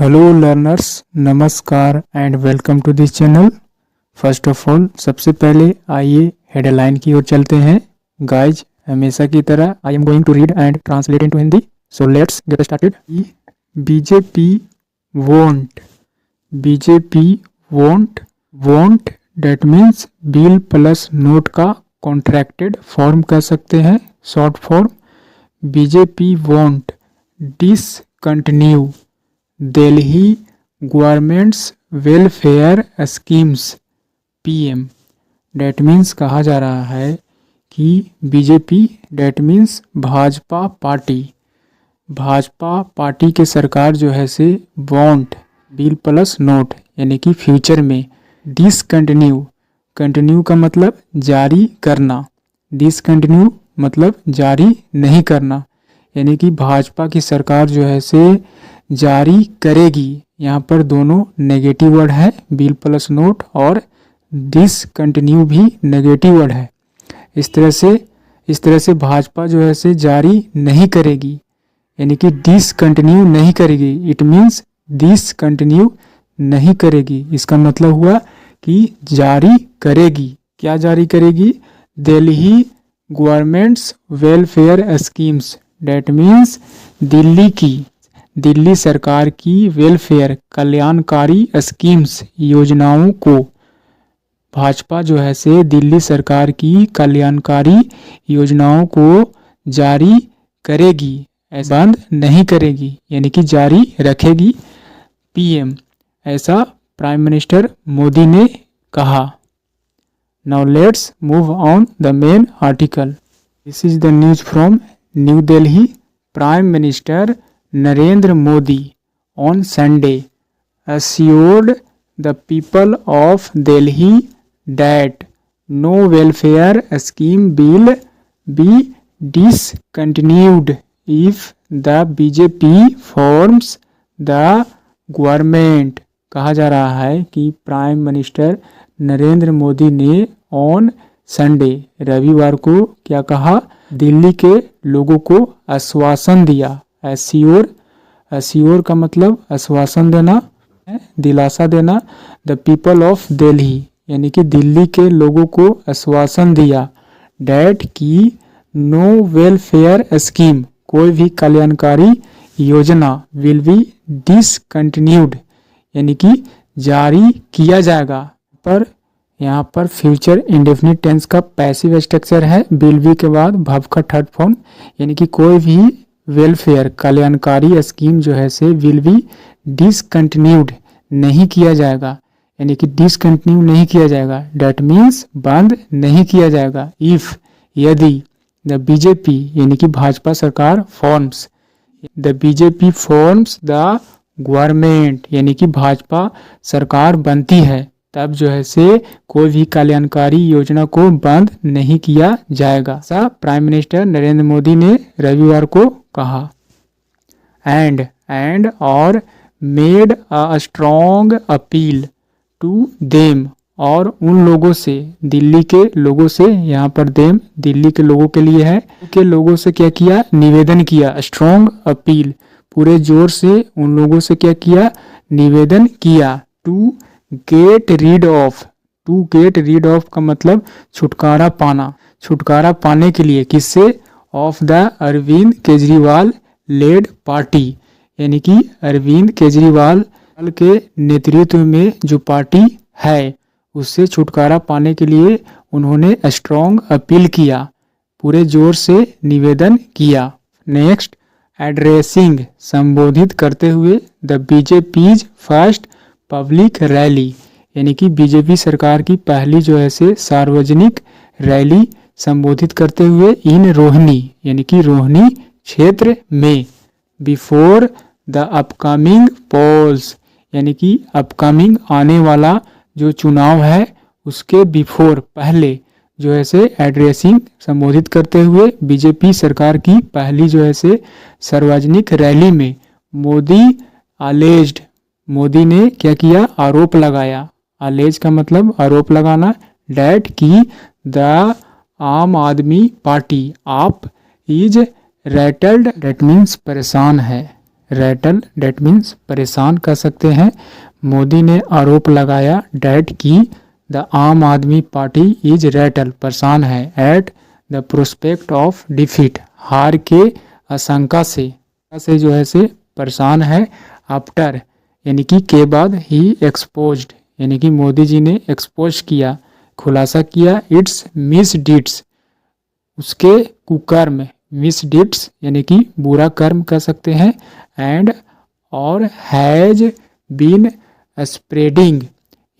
Hello learners, नमस्कार and welcome to this channel. First of all सबसे पहले आइए हेडलाइन की ओर चलते हैं। गाइज, हमेशा की तरह I am going to read and translate into Hindi, so let's get started. BJP won't, BJP won't, won't that means will plus not का कॉन्ट्रैक्टेड फॉर्म कह सकते हैं, short form. BJP won't discontinue Delhi government's welfare schemes PM. That means कहा जा रहा है कि BJP that means Bhajpa party, Bhajpa party के सरकार जो है से वांट बिल प्लस नोट यानी कि फ्यूचर में डिसकंटिन्यू, कंटिन्यू का मतलब जारी करना, डिसकंटिन्यू मतलब जारी नहीं करना, यानी कि भाजपा की सरकार जो है से जारी करेगी। यहाँ पर दोनों नेगेटिव वर्ड है, बिल प्लस नोट और डिसकंटिन्यू भी नेगेटिव वर्ड है। इस तरह से भाजपा जो है से जारी नहीं करेगी, यानी कि डिसकंटिन्यू नहीं करेगी। इट मीन्स डिसकंटिन्यू नहीं करेगी, इसका मतलब हुआ कि जारी करेगी। क्या जारी करेगी? Delhi government's welfare schemes, that means Delhi सरकार की वेलफेयर कल्याणकारी स्कीम्स योजनाओं को भाजपा जो है से दिल्ली सरकार की कल्याणकारी योजनाओं को जारी करेगी, ऐसा बंद नहीं करेगी, यानी कि जारी रखेगी। पीएम, ऐसा प्राइम मिनिस्टर मोदी ने कहा। Now let's move on the main article. This is the news from new Delhi. Prime minister Narendra Modi on Sunday assured the people of Delhi that no welfare scheme will be discontinued if the BJP forms the government। कहा जा रहा है कि prime minister Narendra Modi ने on Sunday, रविवार को क्या कहा? दिल्ली के लोगों को आश्वासन दिया। एश्योर, एश्योर का मतलब आश्वासन देना, दिलासा देना। द पीपल ऑफ दिल्ली यानी कि दिल्ली के लोगों को आश्वासन दिया। डैट की नो वेलफेयर स्कीम, कोई भी कल्याणकारी योजना विल बी डिसकंटिन्यूड यानी कि जारी किया जाएगा। पर यहाँ पर फ्यूचर इंडेफिनिट टेंस का पैसिव स्ट्रक्चर है, विल बी के बाद वर्ब का थर्ड फॉर्म, यानी कि कोई भी वेलफेयर कल्याणकारी स्कीम जो है से विल बी डिसकंटिन्यूड नहीं किया जाएगा, यानी कि डिसकंटिन्यू नहीं किया जाएगा। डेट मीन्स बंद नहीं किया जाएगा। इफ, यदि द बीजेपी यानी कि भाजपा सरकार forms, the BJP forms the government यानी कि भाजपा सरकार बनती है, तब जो है से कोई भी कल्याणकारी योजना को बंद नहीं किया जाएगा, ऐसा प्राइम मिनिस्टर नरेंद्र मोदी ने रविवार को कहा। एंड और made a strong appeal to them, और उन लोगों से, दिल्ली के लोगों से, यहाँ पर देम दिल्ली के लोगों के लिए है, के लोगों से क्या किया? निवेदन किया। स्ट्रॉन्ग अपील, पूरे जोर से उन लोगों से क्या किया? निवेदन किया। To get rid of, to get rid of का मतलब छुटकारा पाना, छुटकारा पाने के लिए। किससे? Of the Arvind Kejriwal led party, यानी कि अरविंद केजरीवाल के नेतृत्व में जो पार्टी है उससे छुटकारा पाने के लिए उन्होंने स्ट्रॉन्ग अपील किया, पूरे जोर से निवेदन किया। नेक्स्ट, एड्रेसिंग, संबोधित करते हुए द बीजेपीज फर्स्ट पब्लिक रैली, यानी कि बीजेपी सरकार की पहली जो है से सार्वजनिक रैली संबोधित करते हुए इन रोहिणी यानी कि रोहिणी क्षेत्र में। बिफोर द अपकमिंग पोल्स, यानी कि अपकमिंग आने वाला जो चुनाव है उसके बिफोर, पहले जो है से एड्रेसिंग संबोधित करते हुए बीजेपी सरकार की पहली जो है से सार्वजनिक रैली में मोदी अलेज्ड, मोदी ने क्या किया? आरोप लगाया। अलेज का मतलब आरोप लगाना। डैट की द आम आदमी पार्टी, आप इज रैटल्ड, डेट मीन्स परेशान है, रैटल डेट मीन्स परेशान कर सकते हैं। मोदी ने आरोप लगाया डेट की द आम आदमी पार्टी इज रैटल परेशान है at the prospect of defeat हार के आशंका से जो है से परेशान है। आफ्टर यानी कि के बाद ही एक्सपोज्ड यानी कि मोदी जी ने एक्सपोज किया खुलासा किया इट्स मिस डीड्स उसके कुकर्म मिस डीड्स यानी कि बुरा कर्म कर सकते हैं एंड और हैज बीन स्प्रेडिंग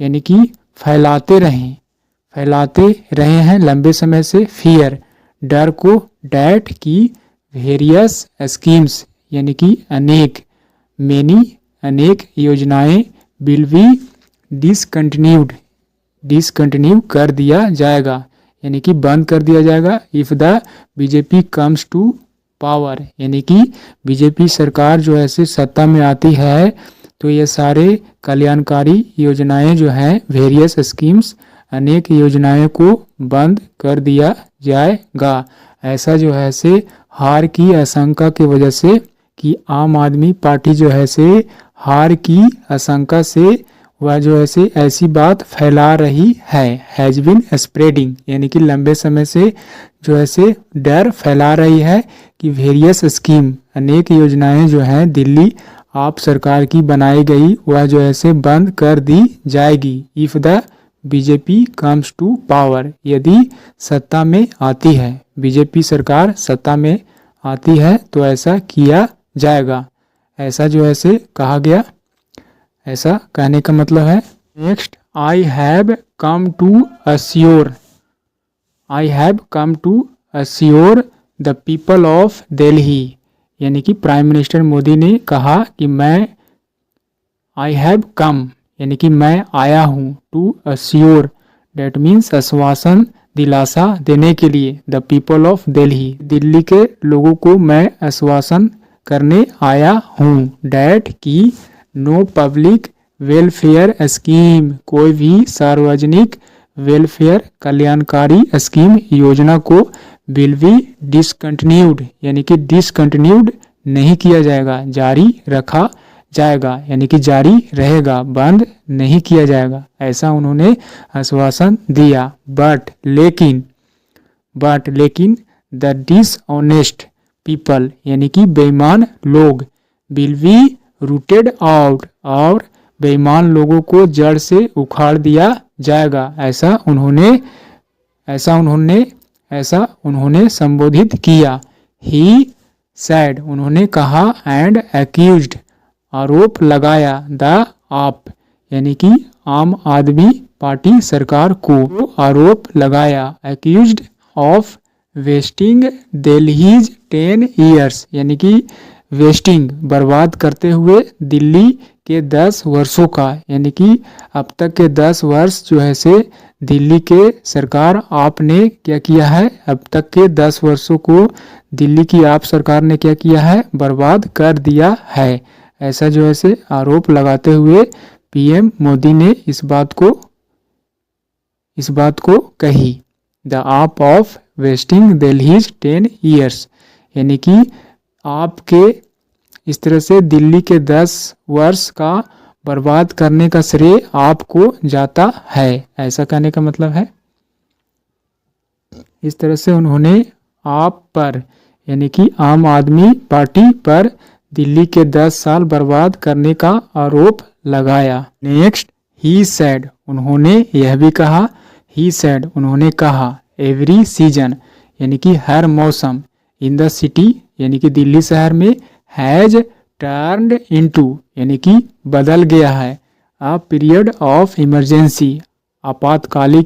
यानी कि फैलाते रहे हैं लंबे समय से फियर डर को डैट की वेरियस स्कीम्स यानी कि अनेक योजनाएं विल बी डिसकंटिन्यू कर दिया जाएगा यानी कि बंद कर दिया जाएगा if the BJP comes to power यानी कि बीजेपी सरकार जो ऐसे सत्ता में आती है तो ये सारे कल्याणकारी योजनाएं जो हैं वेरियस स्कीम्स अनेक योजनाएं को बंद कर दिया जाएगा। ऐसा जो है से हार की आशंका की वजह से कि आम आदमी पार्टी जो है से हार की आशंका से वह जो है से ऐसी बात फैला रही है हैज़ बीन स्प्रेडिंग यानी कि लंबे समय से जो है से डर फैला रही है कि वेरियस स्कीम अनेक योजनाएं जो हैं दिल्ली आप सरकार की बनाई गई वह जो है से बंद कर दी जाएगी if the BJP comes to power यदि सत्ता में आती है बीजेपी सरकार सत्ता में आती है तो ऐसा किया जाएगा ऐसा जो है से कहा गया। ऐसा कहने का मतलब है next I have come to assure the people of Delhi यानी कि प्राइम मिनिस्टर मोदी ने कहा कि आई हैव कम यानी कि मैं आया हूँ टू अश्योर डेट मीन्स आश्वासन दिलासा देने के लिए द पीपल ऑफ दिल्ली के लोगों को मैं आश्वासन करने आया हूँ डेट की नो पब्लिक वेलफेयर स्कीम कोई भी सार्वजनिक वेलफेयर कल्याणकारी स्कीम योजना को विल बी डिसकंटिन्यूड यानी कि डिसकंटिन्यूड नहीं किया जाएगा जारी रखा जाएगा यानी कि जारी रहेगा बंद नहीं किया जाएगा ऐसा उन्होंने आश्वासन दिया। बट लेकिन द डिसऑनेस्ट पीपल यानी कि बेईमान लोग विल बी रूटेड आउट और बेईमान लोगों को जड़ से उखाड़ दिया जाएगा ऐसा उन्होंने संबोधित किया। ही सैड उन्होंने कहा एंड एक्यूज्ड आरोप लगाया द आप यानी कि आम आदमी पार्टी सरकार को आरोप लगाया accused of wasting Delhi's 10 years यानी कि वेस्टिंग बर्बाद करते हुए दिल्ली के 10 वर्षों का यानी कि अब तक के 10 वर्ष जो है से दिल्ली के सरकार आपने क्या किया है अब तक के 10 वर्षों को दिल्ली की आप सरकार ने क्या किया है बर्बाद कर दिया है ऐसा जो है से आरोप लगाते हुए पीएम मोदी ने इस बात को कही द आप ऑफ वेस्टिंग दिल्लीज 10 ईयर्स यानी कि आपके इस तरह से दिल्ली के 10 वर्ष का बर्बाद करने का श्रेय आपको जाता है ऐसा कहने का मतलब है। इस तरह से उन्होंने आप पर यानी कि आम आदमी पार्टी पर दिल्ली के 10 साल बर्बाद करने का आरोप लगाया। नेक्स्ट ही सैड उन्होंने यह भी कहा उन्होंने कहा एवरी सीजन यानी कि हर मौसम इन द सिटी यानी कि दिल्ली शहर में हैज टर्न्ड इनटू यानी कि बदल गया है अ पीरियड ऑफ इमरजेंसी आपातकाल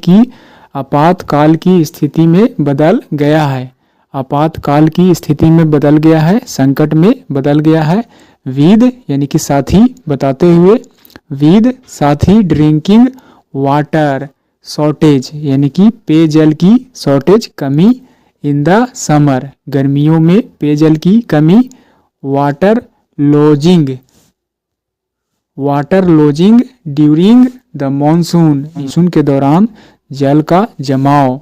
की स्थिति में बदल गया है आपातकाल की स्थिति में बदल गया है संकट में बदल गया है। विद यानी कि साथी बताते हुए विद साथी ड्रिंकिंग वाटर शॉर्टेज यानी कि पेयजल की शॉर्टेज कमी इन द समर गर्मियों में पेयजल की कमी water lodging during the monsoon के दौरान जल का जमाव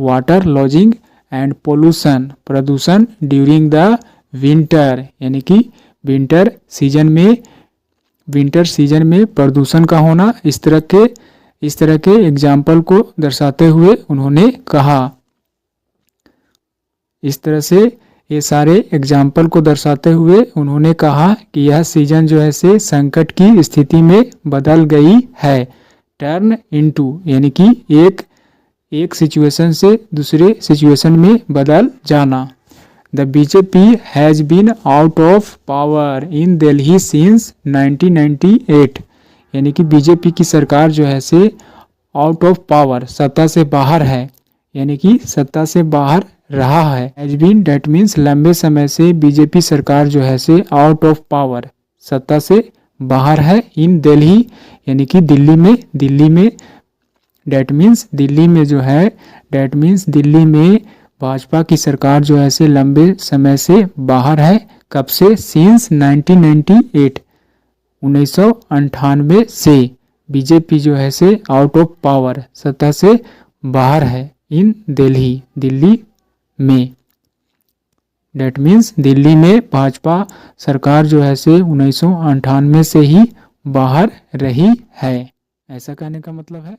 वाटर लॉजिंग एंड प्रदूषण ड्यूरिंग द विंटर यानी कि विंटर सीजन में प्रदूषण का होना, इस तरह के एग्जाम्पल को दर्शाते हुए उन्होंने कहा। इस तरह से ये सारे एग्जाम्पल को दर्शाते हुए उन्होंने कहा कि यह सीजन जो है से संकट की स्थिति में बदल गई है। टर्न इनटू यानी कि एक सिचुएशन से दूसरे सिचुएशन में बदल जाना। The BJP has been out of power in Delhi since 1998 यानी कि बीजेपी की सरकार जो है से आउट ऑफ पावर सत्ता से बाहर है, यानी कि सत्ता से बाहर रहा है। हैज़ बीन डैट मीन्स लंबे समय से बीजेपी सरकार जो है से आउट ऑफ पावर सत्ता से बाहर है। इन दिल्ली यानी कि दिल्ली में डैट मीन्स दिल्ली में जो है डैट मीन्स दिल्ली में भाजपा की सरकार जो है से लंबे समय से बाहर है। कब से? सिंस 1998 1998 से बीजेपी जो है से आउट ऑफ पावर सत्ता से बाहर है। इन दिल्ली में डैट मीन्स दिल्ली में भाजपा सरकार जो है से 1998 से ही बाहर रही है। ऐसा कहने का मतलब है